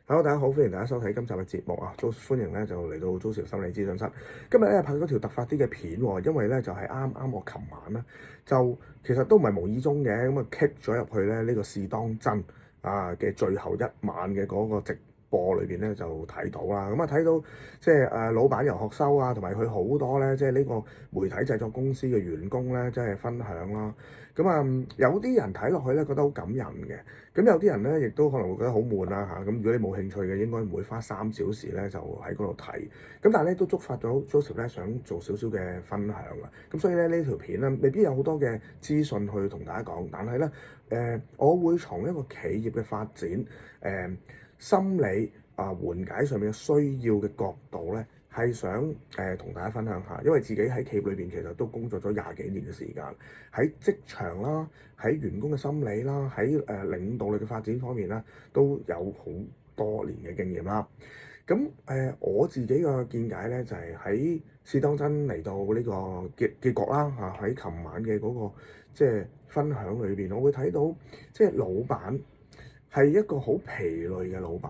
Hello，大家好，歡迎大家收睇今集嘅節目啊！歡迎咧就嚟到Joseph心理諮詢室。今日咧拍咗條突發啲嘅片喎，因為咧就係啱啱我琴晚咧就其實都唔係無意中嘅，咁啊 kick 咗入去咧呢個試當真嘅最後一晚嘅嗰個直播裏邊咧就睇到啦。咁啊睇到即係老闆游學修啊，同埋佢好多咧即係呢個媒體製作公司嘅員工咧，即係分享啦。咁有啲人睇落去咧覺得好感人嘅。咁有啲人咧，亦都可能會覺得好悶啦嚇。咁如果你冇興趣嘅，應該唔會花3小時咧就喺嗰度睇。咁但係咧都觸發咗 Joseph 咧想做少少嘅分享啊。咁所以咧呢條片咧未必有好多嘅資訊去同大家講，但係咧我會從一個企業嘅發展心理緩解上面嘅需要嘅角度咧，係想同大家分享下，因為自己喺企業裏邊其實都工作咗廿幾年嘅時間，喺職場啦，喺員工嘅心理啦，喺領導力嘅發展方面啦，都有好多年嘅經驗啦。咁我自己嘅見解咧，就係喺試當真嚟到呢個結局啦嚇，喺琴晚嘅嗰個即係分享裏邊，我會睇到即係老闆係一個好疲累嘅老闆。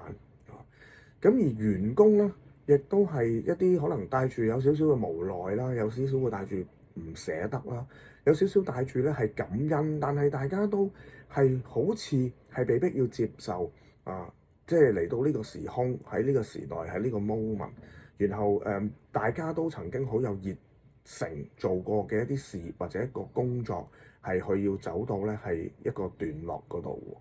咁而員工咧，亦都係一啲可能帶住有少少嘅無奈啦，有少少會帶住唔捨得啦，有少少帶住咧係感恩，但係大家都係好似係被逼要接受即係嚟到呢個時空，喺呢個時代，喺呢個 moment，然後大家都曾經好有熱誠做過嘅一啲事或者一個工作，係佢要走到咧係一個段落嗰度喎。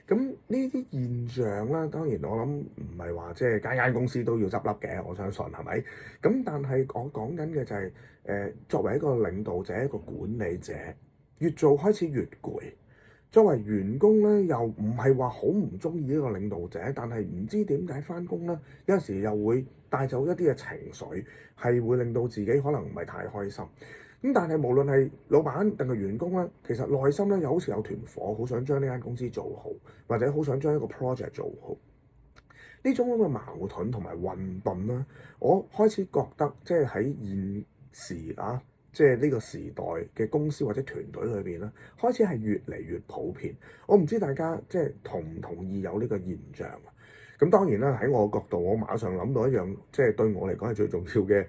咁呢啲現象啦，當然我諗唔係話即係間間公司都要執笠嘅，我相信係咪？咁但係我講緊嘅就係作為一個領導者、一個管理者，越做開始越攰。作為員工咧，又唔係話好唔中意呢個領導者，但係唔知點解返工咧，有時又會帶走一啲嘅情緒，係會令到自己可能唔係太開心。咁但係無論係老闆定係員工咧，其實內心咧又好似有團火，好想將呢間公司做好，或者好想將一個 project 做好。呢種咁嘅矛盾同埋混沌啦，我開始覺得即係喺現時即係呢個時代嘅公司或者團隊裏邊咧，開始係越嚟越普遍。我唔知大家即係同唔同意有呢個現象啊？咁當然啦，喺我角度，我馬上諗到一樣，即係對我嚟講係最重要嘅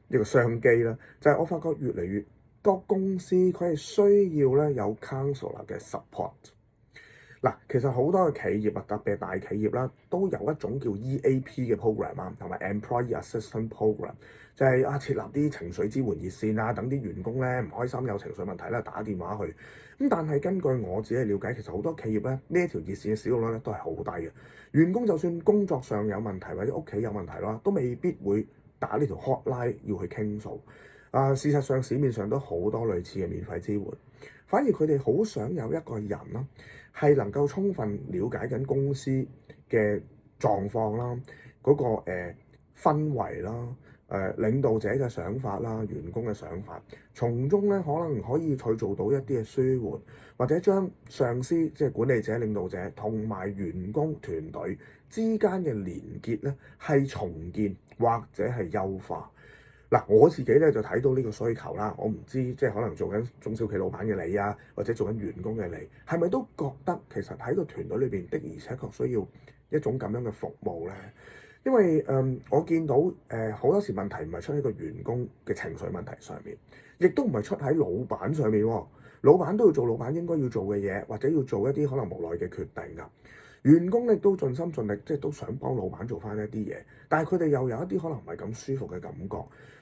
一個商機啦，就係我發覺越嚟越多公司佢係需要咧有 counselor 嘅 support。嗱，其實好多嘅企業啊，特別係大企業啦，都有一種叫 EAP 嘅 program 啊，同埋 Employee Assistance Program，就係設立啲情緒支援熱線啊，等啲員工咧唔開心有情緒問題咧打電話去。咁但係根據我自己嘅了解，其實好多企業咧呢一條熱線嘅使用率咧都係好低嘅。員工就算工作上有問題或者屋企有問題啦，都未必會打呢條 hotline 要去傾訴。事實上市面上都好多類似嘅免費支援，反而佢哋好想有一個人啦，係能夠充分了解緊公司嘅狀況啦，嗰個氛圍啦，領導者嘅想法啦，員工嘅想法，從中咧可能可以去做到一啲嘅舒緩，或者將上司即係管理者、領導者同埋員工團隊之間嘅連結咧係重建或者係優化。嗱，我自己咧就睇到呢個需求啦。我唔知即係可能做緊中小企老闆嘅你啊，或者做緊員工嘅你，係咪都覺得其實喺個團隊裏邊的而且確需要一種咁樣嘅服務咧？因為我見到好多時問題唔係出喺個員工嘅情緒問題上面，亦都唔係出喺老闆上面喎。老闆都要做老闆應該要做嘅嘢，或者要做一啲可能無奈嘅決定㗎。員工亦都盡心盡力，即係都想幫老闆做翻一啲嘢，但係佢哋又有一啲可能唔係咁舒服嘅感覺。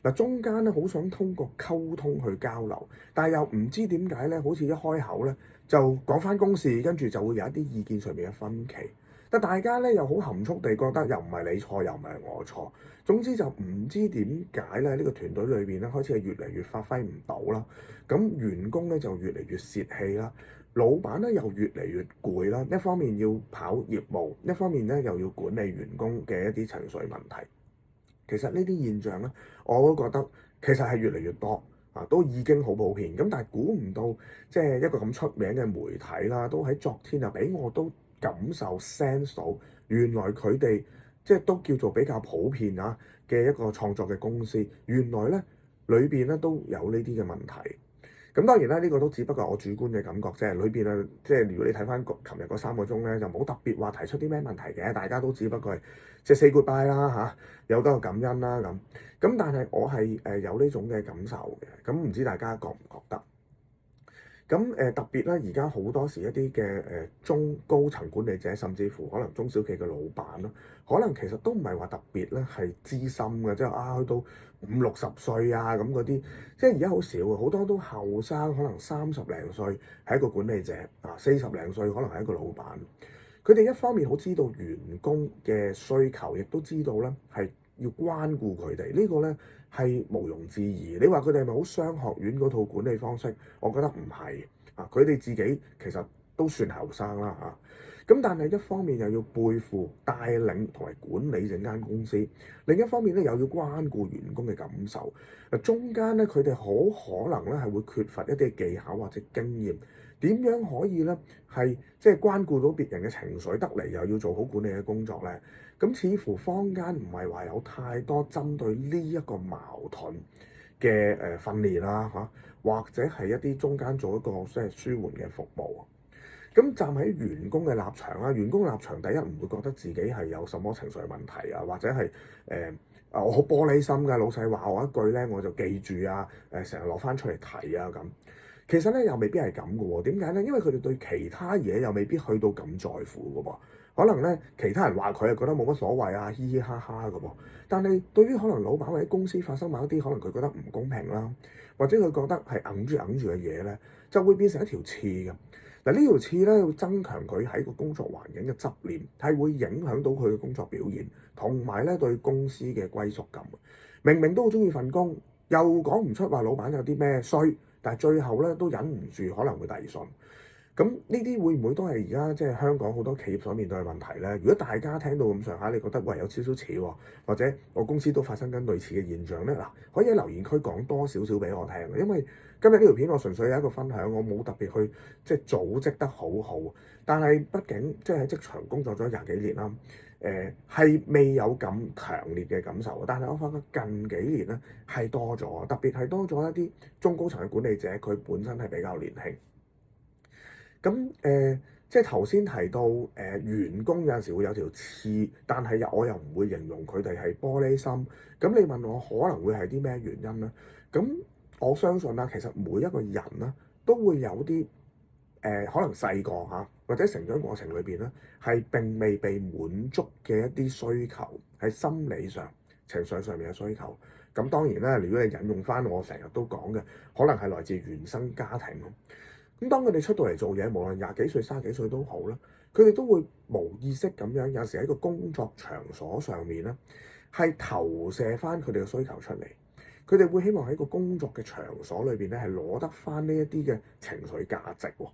嗱，中間咧好想通過溝通去交流，但係又唔知點解咧，好似一開口咧就講翻公事，跟住就會有一啲意見上面嘅分歧。但大家咧又好含蓄地覺得又唔係你錯，又唔係我錯。總之就唔知點解咧，呢個團隊裏邊咧開始係越嚟越發揮唔到啦。咁員工咧就越嚟越泄氣啦。老闆咧又越嚟越攰啦，一方面要跑業務，一方面咧又要管理員工嘅一啲情緒問題。其實呢啲現象咧，我都覺得其實係越嚟越多都已經好普遍。咁但係估唔到，即係一個咁出名嘅媒體啦，都喺昨天啊，俾我都感受 sense 到，原來佢哋即係都叫做比較普遍嘅一個創作嘅公司，原來咧裏邊咧都有呢啲嘅問題。咁當然啦，呢個都只不過係我主觀嘅感覺啫。裏邊啊，即係如果你睇翻琴日嗰3個鐘咧，就冇特別話提出啲咩問題嘅，大家都只不過係即係 say goodbye 啦嚇，有得個感恩啦咁。咁但係我係有呢種嘅感受嘅，咁唔知大家覺唔覺得？咁特別咧，而家好多時一啲嘅中高層管理者，甚至乎可能中小企嘅老闆啦，可能其實都唔係話特別咧係資深嘅，即係去到50-60歲啊咁嗰啲，即係而家好少啊，好多都後生，可能30零歲係一個管理者啊，40零歲可能係一個老闆。佢哋一方面好知道員工嘅需求，亦都知道咧係要關顧佢哋，呢個咧係毋庸置疑。你話佢哋係咪好商學院嗰套管理方式？我覺得唔係啊，佢哋自己其實都算後生啦嚇。咁但係一方面又要背負帶領同埋管理整間公司，另一方面咧又要關顧員工嘅感受。中間咧佢哋好可能咧係會缺乏一啲技巧或者經驗。點樣可以咧係即係關顧到別人嘅情緒得嚟，又要做好管理嘅工作咧？咁似乎坊間唔係話有太多針對呢一個矛盾嘅訓練啦嚇，或者係一啲中間做一個即係舒緩嘅服務。咁站喺員工嘅立場啦，員工立場第一唔會覺得自己係有什麼情緒問題啊，或者係我好玻璃心㗎，老細話我一句咧我就記住啊，成日攞翻出嚟睇啊咁。其實咧又未必係咁嘅喎，點解咧？因為佢哋對其他嘢又未必去到咁在乎嘅喎。可能咧其他人話佢係覺得冇乜所謂啊，嘻嘻哈哈嘅喎。但係對於可能老闆或者公司發生某一啲可能佢覺得唔公平啦，或者佢覺得係揞住嘅嘢咧，就會變成一條刺嘅。嗱，呢條刺咧要增強佢喺個工作環境嘅執念，係會影響到佢嘅工作表現，同埋咧對公司嘅歸屬感。明明都好中意份工，又講唔出話老闆有啲咩衰。但係最後咧都忍唔住可能會遞信，咁呢啲會唔會都係而家即係香港好多企業所面對嘅問題咧？如果大家聽到咁上下，你覺得喂有少少似喎，或者我公司都發生緊類似嘅現象咧，嗱可以喺留言區講多少少俾我聽，因為今日呢條片我純粹有一個分享，我冇特別去即係組織得好好，但係畢竟即係喺職場工作咗20幾年啦。係未有咁強烈嘅感受，但係我發覺近幾年咧係多咗，特別係多咗一啲中高層嘅管理者，佢本身係比較年輕。咁即係頭先提到員工有陣時會有條刺，但係我又唔會形容佢哋係玻璃心。咁你問我可能會係啲咩原因咧？咁我相信啦，其實每一個人咧都會有啲可能細個嚇，或者成長過程裏邊咧，係並未被滿足嘅一啲需求，喺心理上、情緒上面嘅需求。咁當然啦，如果你引用翻我成日都講嘅，可能係來自原生家庭。咁當佢哋出到嚟做嘢，無論20幾歲、30幾歲都好啦，佢哋都會無意識咁樣，有時喺個工作場所上面咧，係投射翻佢哋嘅需求出嚟。佢哋會希望喺個工作嘅場所裏邊咧，係攞得翻呢一啲嘅情緒價值喎。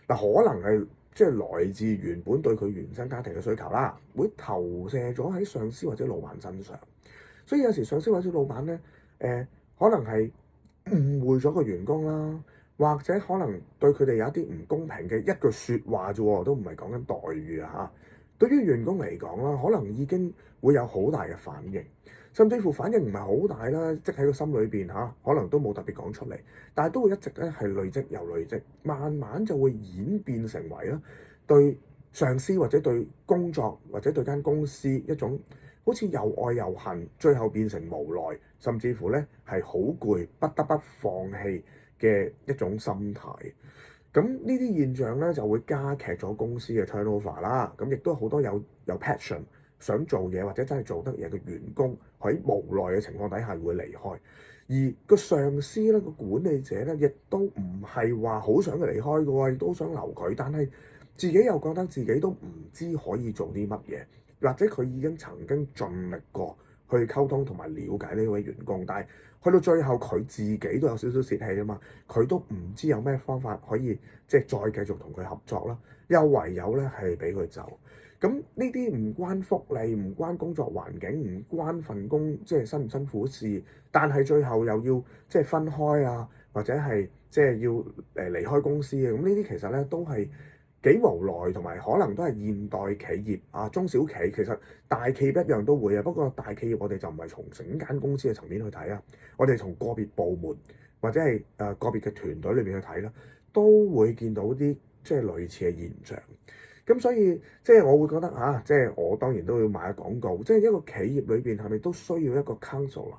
嗱，可能係即係來自原本對佢原生家庭嘅需求啦，會投射咗喺上司或者老闆身上。所以有時上司或者老闆咧，可能係誤會咗個員工啦，或者可能對佢哋有一啲唔公平嘅一句説話啫喎，都唔係講緊待遇啊嚇。對於員工嚟講啦，可能已經會有好大嘅反應。甚至乎反應唔係好大啦，即喺個心裏邊嚇，可能都冇特別講出嚟，但係都會一直咧係累積又累積，慢慢就會演變成為啦對上司或者對工作或者對間公司一種好似又愛又恨，最後變成無奈，甚至乎咧係好攰，不得不放棄嘅一種心態。咁呢啲現象咧就會加劇咗公司嘅 turnover 啦。咁亦都好多有 passion，想做嘢或者真係做得嘢嘅員工喺無奈嘅情況底下會離開，而個上司咧個管理者咧亦都唔係話好想佢離開嘅喎，亦都想留佢，但係自己又覺得自己都唔知可以做啲乜嘢，或者佢已經曾經盡力過去溝通同埋了解呢位員工，但係去到最後佢自己都有少少泄氣啊嘛，佢都唔知有咩方法可以即係再繼續同佢合作啦，又唯有咧係俾佢走。咁呢啲唔關福利，唔關工作環境，唔關份工即係辛唔辛苦事，但係最後又要即係分開啊，或者係即係要離開公司嘅。咁呢啲其實咧都係幾無奈，同埋可能都係現代企業啊，中小企其實大企業一樣都會啊。不過大企業我哋就唔係從整間公司嘅層面去睇啊，我哋從個別部門或者係個別嘅團隊裏邊去睇啦，都會見到啲即係類似嘅現象。咁所以即係我會覺得即係我當然都要買下廣告。即係一個企業裏邊係咪都需要一個 counselor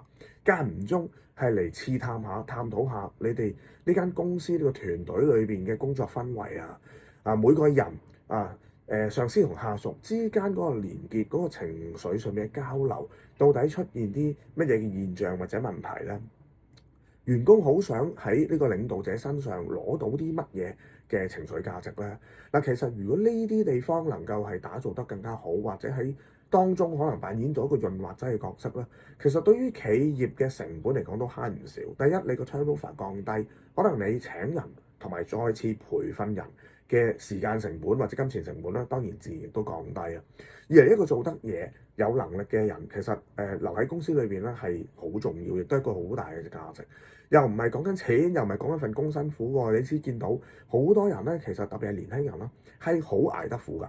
間唔中係嚟刺探下、探討下你哋呢間公司呢個團隊裏邊嘅工作氛圍每個人上司同下屬之間嗰個連結、嗰個情緒上面嘅交流，到底出現啲乜嘢嘅現象或者問題咧？員工好想喺呢個領導者身上攞到啲乜嘢嘅情緒價值咧？嗱，其實如果呢啲地方能夠係打造得更加好，或者喺當中可能扮演咗一個潤滑劑嘅角色咧，其實對於企業嘅成本嚟講都慳唔少。第一，你個 turnover 降低，可能你請人同埋再次培訓人嘅時間成本或者金錢成本咧，當然自然都降低啊。二嚟一個做得嘢有能力嘅人，其實留喺公司裏邊咧係好重要，亦都係一個好大嘅價值。又唔係講緊錢，又唔係講緊份工辛苦喎。你知見到好多人咧，其實特別係年輕人啦，係好捱得苦㗎。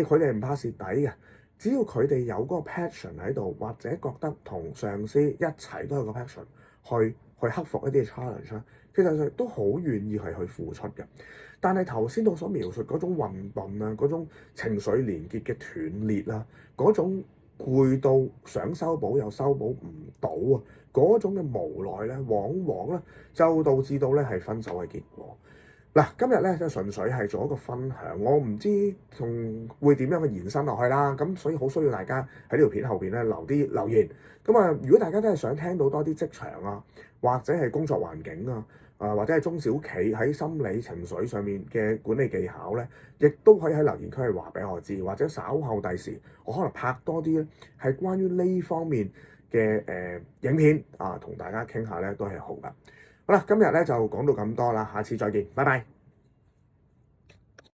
佢哋唔怕蝕底嘅，只要佢哋有嗰個 passion 喺度，或者覺得同上司一齊都有個 passion 去克服一啲嘅 challenge 啦，其實都好願意係去付出嘅。但係頭先我所描述嗰種混沌啊，嗰種情緒連結嘅斷裂啦，嗰種攰到想修補又修補唔到嗰種嘅無奈咧，往往咧就導致到咧係分手嘅結果。嗱，今日咧就純粹係做一個分享，我唔知仲會點樣去延伸落去啦。咁所以好需要大家喺呢條片後邊咧留啲留言。咁如果大家都係想聽到多啲職場或者係工作環境或者係中小企喺心理情緒上面嘅管理技巧咧，亦都可以喺留言區話俾我知，或者稍後第時我可能拍多啲咧係關於呢方面嘅影片同大家傾下咧都係好噶。好啦，今日咧就講到咁多啦，下次再見，拜拜。